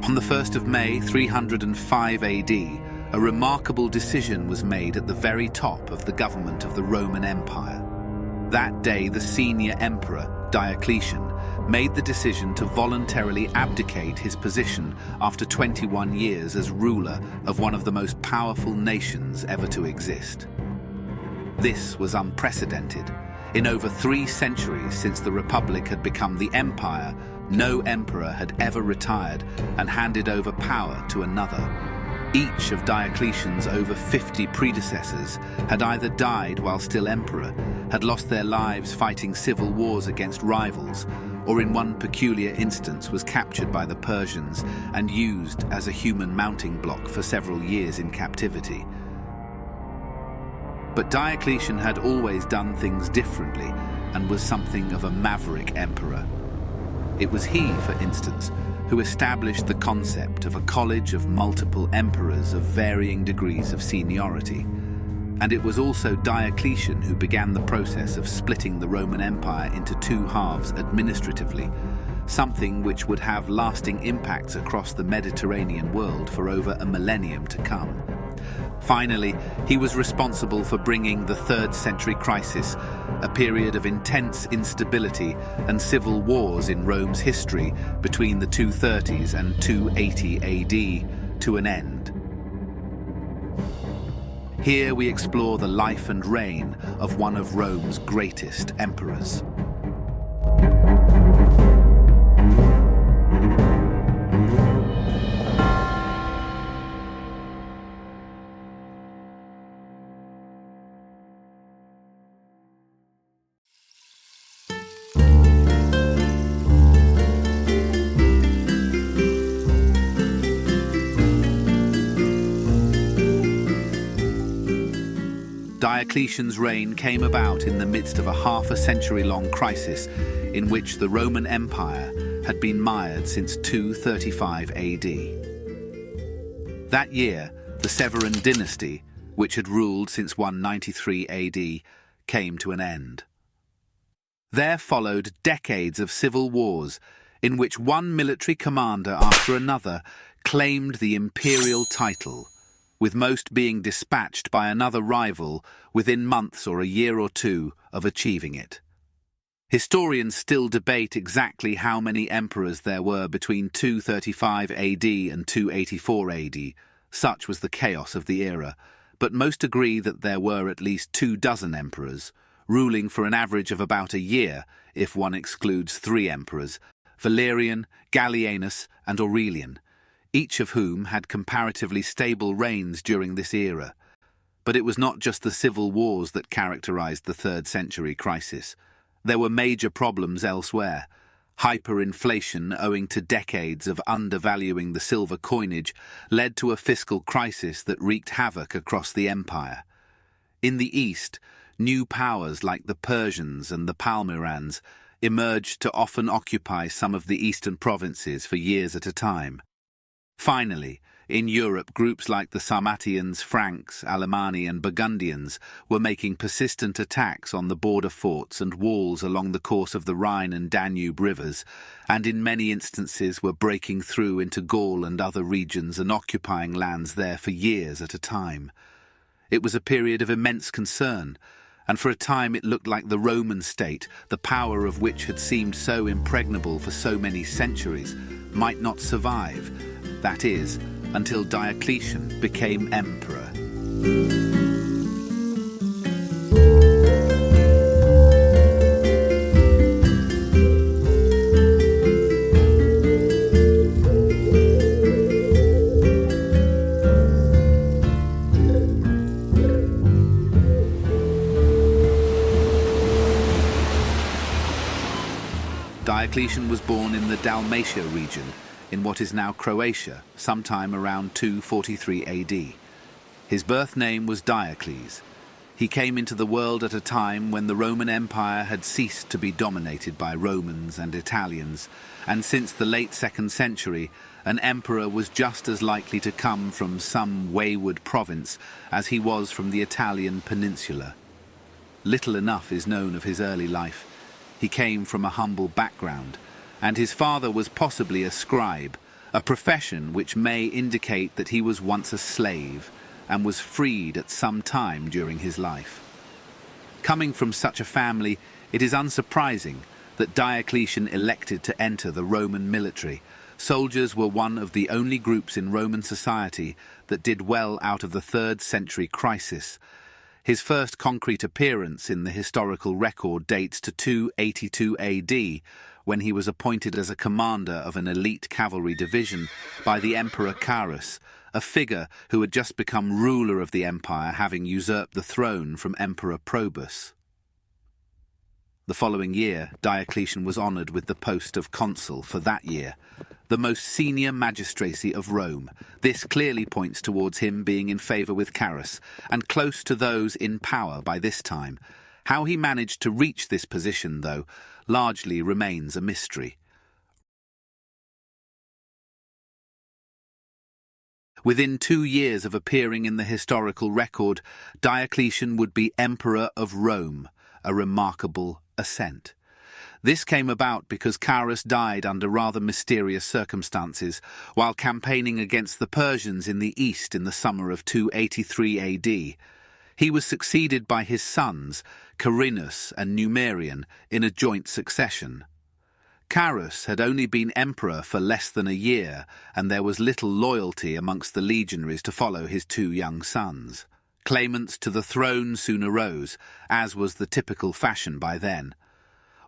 On the 1st of May 305 AD, a remarkable decision was made at the very top of the government of the Roman Empire. That day, the senior emperor, Diocletian, made the decision to voluntarily abdicate his position after 21 years as ruler of one of the most powerful nations ever to exist. This was unprecedented. In over 3 centuries since the Republic had become the empire, no emperor had ever retired and handed over power to another. Each of Diocletian's over 50 predecessors had either died while still emperor, had lost their lives fighting civil wars against rivals, or in one peculiar instance was captured by the Persians and used as a human mounting block for several years in captivity. But Diocletian had always done things differently and was something of a maverick emperor. It was he, for instance, who established the concept of a college of multiple emperors of varying degrees of seniority. And it was also Diocletian who began the process of splitting the Roman Empire into 2 halves administratively, something which would have lasting impacts across the Mediterranean world for over a millennium to come. Finally, he was responsible for bringing the 3rd century crisis, a period of intense instability and civil wars in Rome's history between the 230s and 280 AD, to an end. Here we explore the life and reign of one of Rome's greatest emperors. Diocletian's reign came about in the midst of a half-a-century-long crisis in which the Roman Empire had been mired since 235 AD. That year, the Severan dynasty, which had ruled since 193 AD, came to an end. There followed decades of civil wars in which one military commander after another claimed the imperial title, with most being dispatched by another rival within months or a year or two of achieving it. Historians still debate exactly how many emperors there were between 235 AD and 284 AD. Such was the chaos of the era, but most agree that there were at least 24 emperors, ruling for an average of about a year if one excludes 3 emperors, Valerian, Gallienus and Aurelian, each of whom had comparatively stable reigns during this era. But it was not just the civil wars that characterized the 3rd century crisis. There were major problems elsewhere. Hyperinflation, owing to decades of undervaluing the silver coinage, led to a fiscal crisis that wreaked havoc across the empire. In the east, new powers like the Persians and the Palmyrans emerged to often occupy some of the eastern provinces for years at a time. Finally, in Europe, groups like the Sarmatians, Franks, Alemanni and Burgundians were making persistent attacks on the border forts and walls along the course of the Rhine and Danube rivers, and in many instances were breaking through into Gaul and other regions and occupying lands there for years at a time. It was a period of immense concern, and for a time it looked like the Roman state, the power of which had seemed so impregnable for so many centuries, might not survive. That is, until Diocletian became emperor. Diocletian was born in the Dalmatia region, in what is now Croatia, sometime around 243 AD. His birth name was Diocles. He came into the world at a time when the Roman Empire had ceased to be dominated by Romans and Italians, and since the late 2nd century, an emperor was just as likely to come from some wayward province as he was from the Italian peninsula. Little enough is known of his early life. He came from a humble background, and his father was possibly a scribe, a profession which may indicate that he was once a slave and was freed at some time during his life. Coming from such a family, it is unsurprising that Diocletian elected to enter the Roman military. Soldiers were one of the only groups in Roman society that did well out of the 3rd century crisis. His first concrete appearance in the historical record dates to 282 AD, when he was appointed as a commander of an elite cavalry division by the Emperor Carus, a figure who had just become ruler of the empire, having usurped the throne from Emperor Probus. The following year, Diocletian was honoured with the post of consul for that year, the most senior magistracy of Rome. This clearly points towards him being in favour with Carus, and close to those in power by this time. How he managed to reach this position, though, largely remains a mystery. Within 2 years of appearing in the historical record, Diocletian would be Emperor of Rome, a remarkable ascent. This came about because Carus died under rather mysterious circumstances while campaigning against the Persians in the east in the summer of 283 AD. He was succeeded by his sons, Carinus and Numerian, in a joint succession. Carus had only been emperor for less than a year, and there was little loyalty amongst the legionaries to follow his 2 young sons. Claimants to the throne soon arose, as was the typical fashion by then.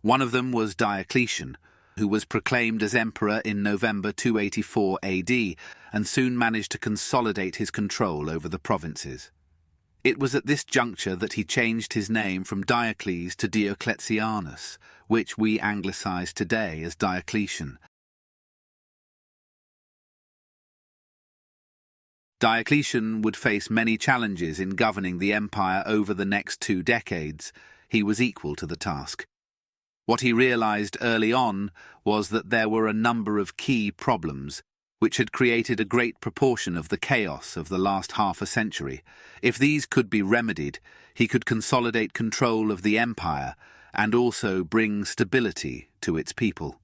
One of them was Diocletian, who was proclaimed as emperor in November 284 AD and soon managed to consolidate his control over the provinces. It was at this juncture that he changed his name from Diocles to Diocletianus, which we anglicize today as Diocletian. Diocletian would face many challenges in governing the empire over the next 2 decades. He was equal to the task. What he realized early on was that there were a number of key problems which had created a great proportion of the chaos of the last half a century. If these could be remedied, he could consolidate control of the empire and also bring stability to its people.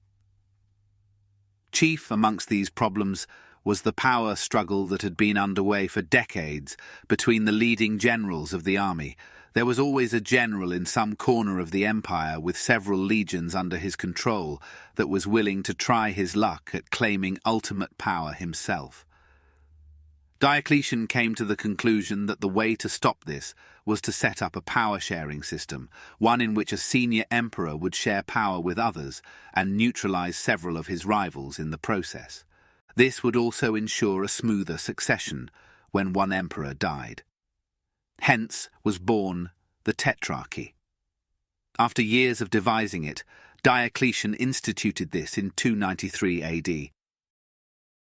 Chief amongst these problems was the power struggle that had been underway for decades between the leading generals of the army. There was always a general in some corner of the empire with several legions under his control that was willing to try his luck at claiming ultimate power himself. Diocletian came to the conclusion that the way to stop this was to set up a power-sharing system, one in which a senior emperor would share power with others and neutralize several of his rivals in the process. This would also ensure a smoother succession when one emperor died. Hence was born the Tetrarchy. After years of devising it, Diocletian instituted this in 293 AD.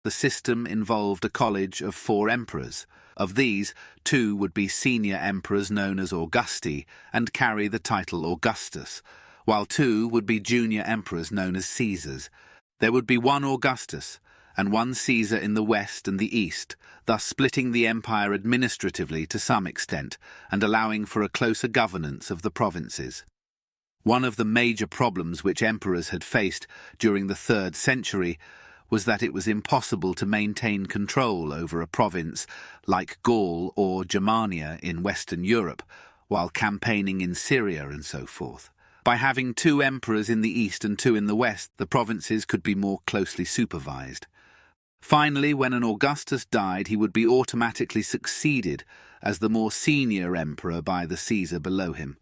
The system involved a college of 4 emperors. Of these, 2 would be senior emperors known as Augusti and carry the title Augustus, while 2 would be junior emperors known as Caesars. There would be 1 Augustus and 1 Caesar in the west and the east, thus splitting the empire administratively to some extent and allowing for a closer governance of the provinces. One of the major problems which emperors had faced during the 3rd century was that it was impossible to maintain control over a province like Gaul or Germania in Western Europe while campaigning in Syria and so forth. By having 2 emperors in the east and 2 in the west, the provinces could be more closely supervised. Finally, when an Augustus died, he would be automatically succeeded as the more senior emperor by the Caesar below him.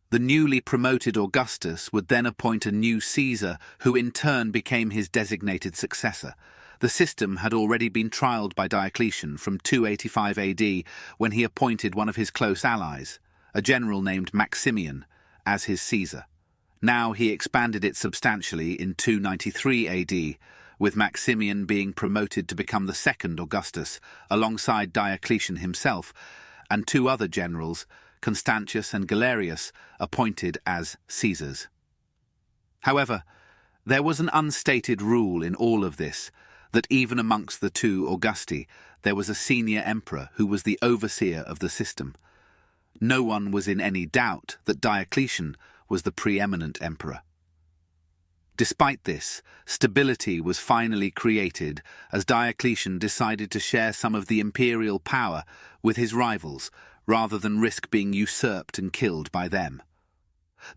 The newly promoted Augustus would then appoint a new Caesar, who in turn became his designated successor. The system had already been trialled by Diocletian from 285 AD when he appointed one of his close allies, a general named Maximian, as his Caesar. Now he expanded it substantially in 293 AD, with Maximian being promoted to become the 2nd Augustus, alongside Diocletian himself, and 2 other generals, Constantius and Galerius, appointed as Caesars. However, there was an unstated rule in all of this, that even amongst the 2 Augusti, there was a senior emperor who was the overseer of the system. No one was in any doubt that Diocletian was the preeminent emperor. Despite this, stability was finally created as Diocletian decided to share some of the imperial power with his rivals, rather than risk being usurped and killed by them.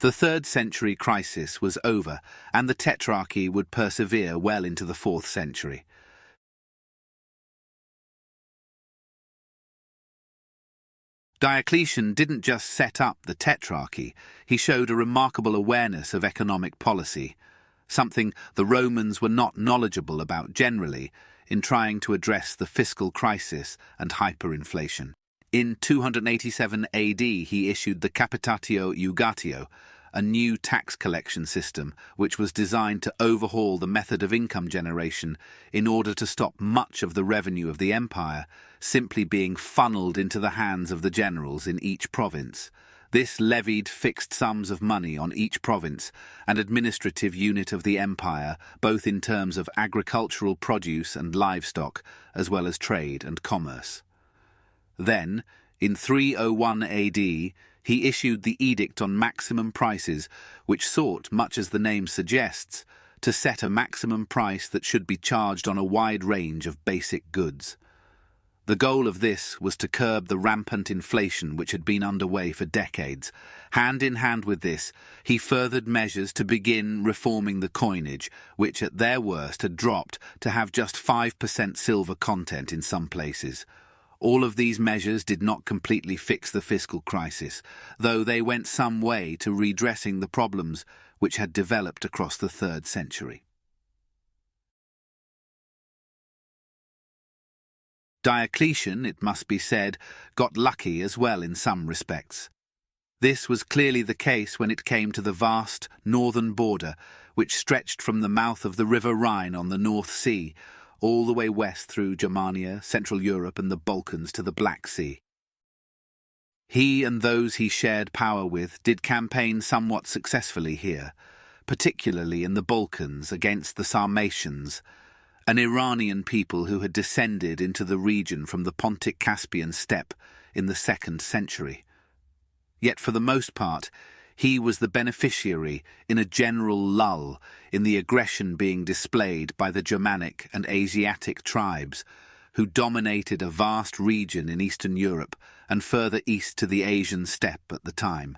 The 3rd century crisis was over, and the Tetrarchy would persevere well into the 4th century. Diocletian didn't just set up the Tetrarchy, he showed a remarkable awareness of economic policy, something the Romans were not knowledgeable about generally in trying to address the fiscal crisis and hyperinflation. In 287 AD, he issued the Capitatio Iugatio, a new tax collection system which was designed to overhaul the method of income generation in order to stop much of the revenue of the empire simply being funneled into the hands of the generals in each province. This levied fixed sums of money on each province and administrative unit of the empire, both in terms of agricultural produce and livestock, as well as trade and commerce. Then, in 301 AD, he issued the Edict on Maximum Prices, which sought, much as the name suggests, to set a maximum price that should be charged on a wide range of basic goods. The goal of this was to curb the rampant inflation which had been underway for decades. Hand in hand with this, he furthered measures to begin reforming the coinage, which at their worst had dropped to have just 5% silver content in some places. All of these measures did not completely fix the fiscal crisis, though they went some way to redressing the problems which had developed across the 3rd century. Diocletian, it must be said, got lucky as well in some respects. This was clearly the case when it came to the vast northern border, which stretched from the mouth of the River Rhine on the North Sea, all the way west through Germania, Central Europe and the Balkans to the Black Sea. He and those he shared power with did campaign somewhat successfully here, particularly in the Balkans against the Sarmatians, an Iranian people who had descended into the region from the Pontic-Caspian steppe in the 2nd century. Yet for the most part, he was the beneficiary in a general lull in the aggression being displayed by the Germanic and Asiatic tribes, who dominated a vast region in Eastern Europe and further east to the Asian steppe at the time.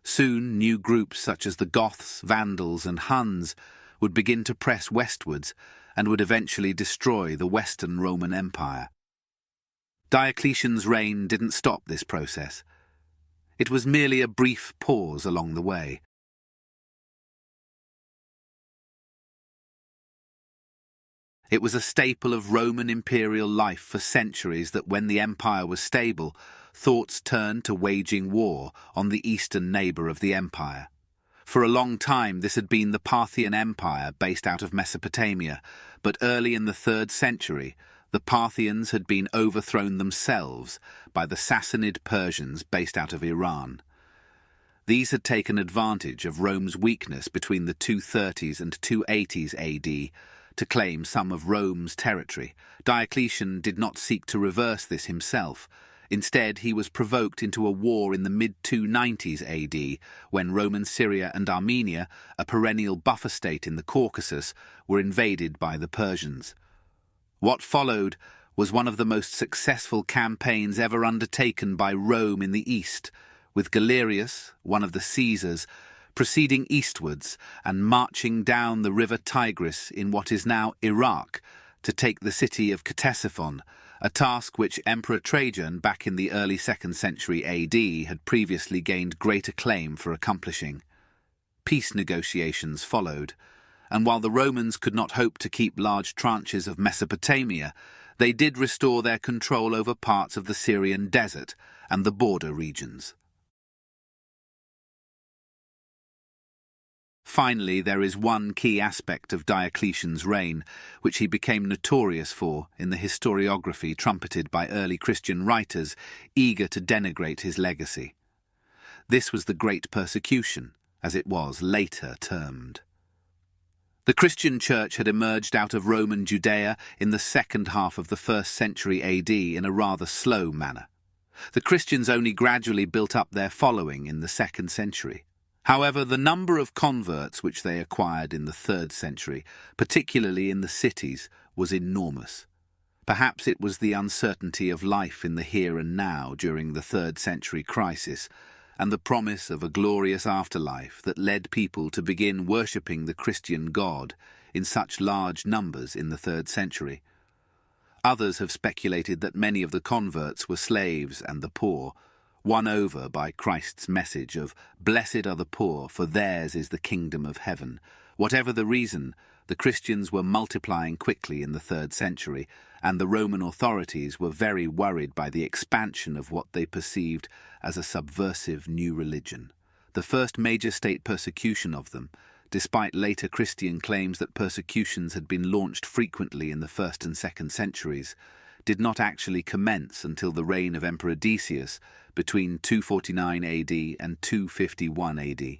Soon new groups such as the Goths, Vandals and Huns would begin to press westwards and would eventually destroy the Western Roman Empire. Diocletian's reign didn't stop this process. It was merely a brief pause along the way. It was a staple of Roman imperial life for centuries that when the empire was stable, thoughts turned to waging war on the eastern neighbour of the empire. For a long time this had been the Parthian Empire based out of Mesopotamia, but early in the 3rd century the Parthians had been overthrown themselves by the Sassanid Persians based out of Iran. These had taken advantage of Rome's weakness between the 230s and 280s AD to claim some of Rome's territory. Diocletian did not seek to reverse this himself. Instead, he was provoked into a war in the mid-290s AD, when Roman Syria and Armenia, a perennial buffer state in the Caucasus, were invaded by the Persians. What followed was one of the most successful campaigns ever undertaken by Rome in the east, with Galerius, one of the Caesars, proceeding eastwards and marching down the river Tigris in what is now Iraq to take the city of Ctesiphon, a task which Emperor Trajan, back in the early 2nd century AD, had previously gained great acclaim for accomplishing. Peace negotiations followed, and while the Romans could not hope to keep large tranches of Mesopotamia, they did restore their control over parts of the Syrian desert and the border regions. Finally, there is one key aspect of Diocletian's reign, which he became notorious for in the historiography trumpeted by early Christian writers eager to denigrate his legacy. This was the Great Persecution, as it was later termed. The Christian Church had emerged out of Roman Judea in the second half of the 1st century AD in a rather slow manner. The Christians only gradually built up their following in the 2nd century. However, the number of converts which they acquired in the 3rd century, particularly in the cities, was enormous. Perhaps it was the uncertainty of life in the here and now during the 3rd century crisis, and the promise of a glorious afterlife that led people to begin worshipping the Christian God in such large numbers in the 3rd century. Others have speculated that many of the converts were slaves and the poor, won over by Christ's message of "Blessed are the poor, for theirs is the kingdom of heaven." Whatever the reason, the Christians were multiplying quickly in the 3rd century, and the Roman authorities were very worried by the expansion of what they perceived as a subversive new religion. The first major state persecution of them, despite later Christian claims that persecutions had been launched frequently in the 1st and 2nd centuries, did not actually commence until the reign of Emperor Decius between 249 AD and 251 AD.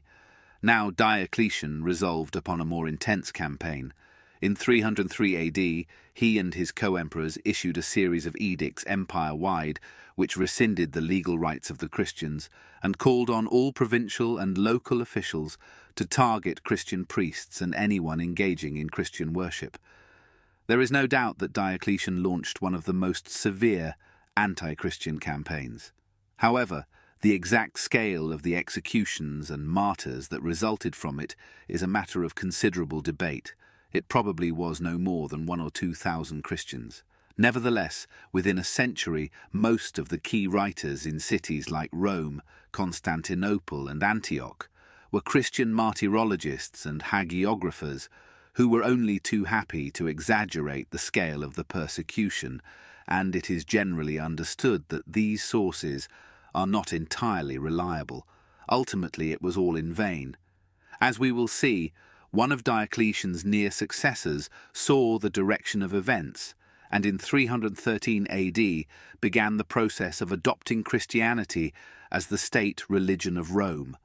Now Diocletian resolved upon a more intense campaign. In 303 AD, he and his co-emperors issued a series of edicts empire-wide which rescinded the legal rights of the Christians and called on all provincial and local officials to target Christian priests and anyone engaging in Christian worship. There is no doubt that Diocletian launched one of the most severe anti-Christian campaigns. However, the exact scale of the executions and martyrs that resulted from it is a matter of considerable debate. It probably was no more than 1,000 or 2,000 Christians. Nevertheless, within a century, most of the key writers in cities like Rome, Constantinople, and Antioch were Christian martyrologists and hagiographers who were only too happy to exaggerate the scale of the persecution, and it is generally understood that these sources are not entirely reliable. Ultimately, it was all in vain. As we will see, one of Diocletian's near successors saw the direction of events, and in 313 AD began the process of adopting Christianity as the state religion of Rome.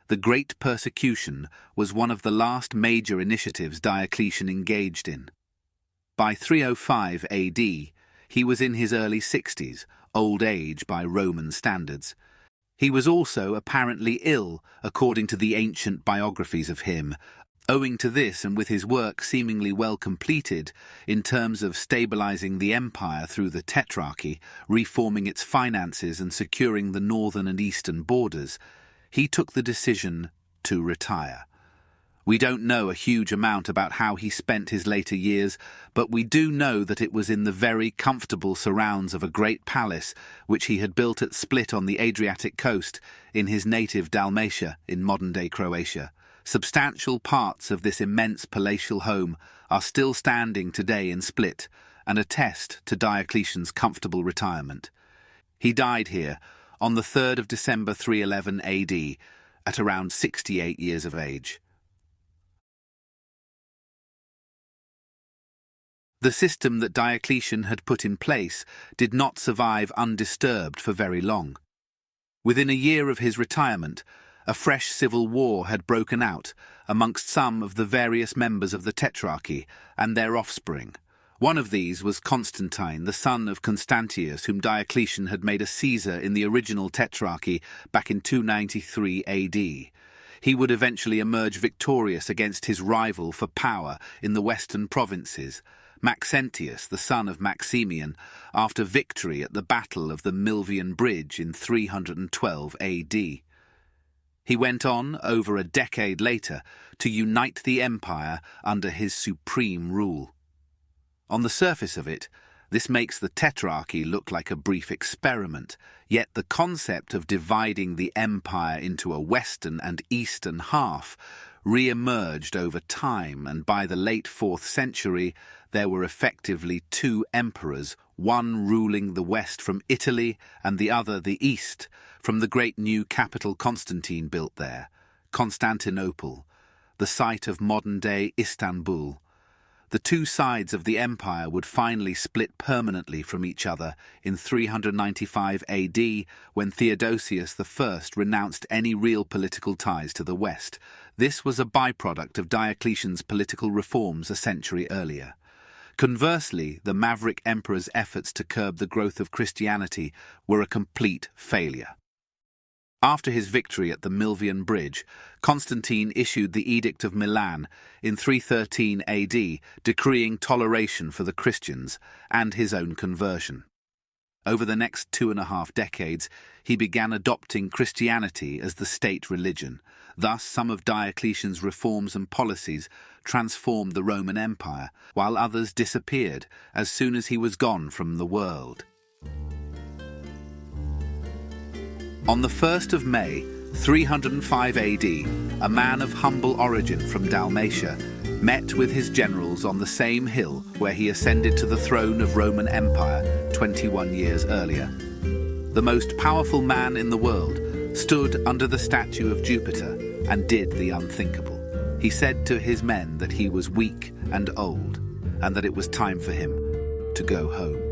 The Great Persecution was one of the last major initiatives Diocletian engaged in. By 305 AD, he was in his early 60s, old age by Roman standards. He was also apparently ill, according to the ancient biographies of him. Owing to this, and with his work seemingly well completed in terms of stabilizing the empire through the Tetrarchy, reforming its finances and securing the northern and eastern borders, he took the decision to retire. We don't know a huge amount about how he spent his later years, but we do know that it was in the very comfortable surrounds of a great palace which he had built at Split on the Adriatic coast in his native Dalmatia in modern-day Croatia. Substantial parts of this immense palatial home are still standing today in Split and attest to Diocletian's comfortable retirement. He died here on the 3rd of December 311 AD at around 68 years of age. The system that Diocletian had put in place did not survive undisturbed for very long. Within a year of his retirement, a fresh civil war had broken out amongst some of the various members of the Tetrarchy and their offspring. One of these was Constantine, the son of Constantius, whom Diocletian had made a Caesar in the original Tetrarchy back in 293 AD. He would eventually emerge victorious against his rival for power in the western provinces, Maxentius, the son of Maximian, after victory at the Battle of the Milvian Bridge in 312 AD. He went on, over a decade later, to unite the empire under his supreme rule. On the surface of it, this makes the Tetrarchy look like a brief experiment, yet the concept of dividing the empire into a western and eastern half re-emerged over time, and by the late 4th century there were effectively two emperors, one ruling the west from Italy and the other the east, from the great new capital Constantine built there, Constantinople, the site of modern-day Istanbul. The two sides of the empire would finally split permanently from each other in 395 AD, when Theodosius I renounced any real political ties to the west. This was a byproduct of Diocletian's political reforms a century earlier. Conversely, the Maverick Emperor's efforts to curb the growth of Christianity were a complete failure. After his victory at the Milvian Bridge, Constantine issued the Edict of Milan in 313 AD, decreeing toleration for the Christians and his own conversion. Over the next 2.5 decades, he began adopting Christianity as the state religion. Thus, some of Diocletian's reforms and policies transformed the Roman Empire, while others disappeared as soon as he was gone from the world. On the 1st of May, 305 AD, a man of humble origin from Dalmatia met with his generals on the same hill where he ascended to the throne of Roman Empire 21 years earlier. The most powerful man in the world stood under the statue of Jupiter and did the unthinkable. He said to his men that he was weak and old, and that it was time for him to go home.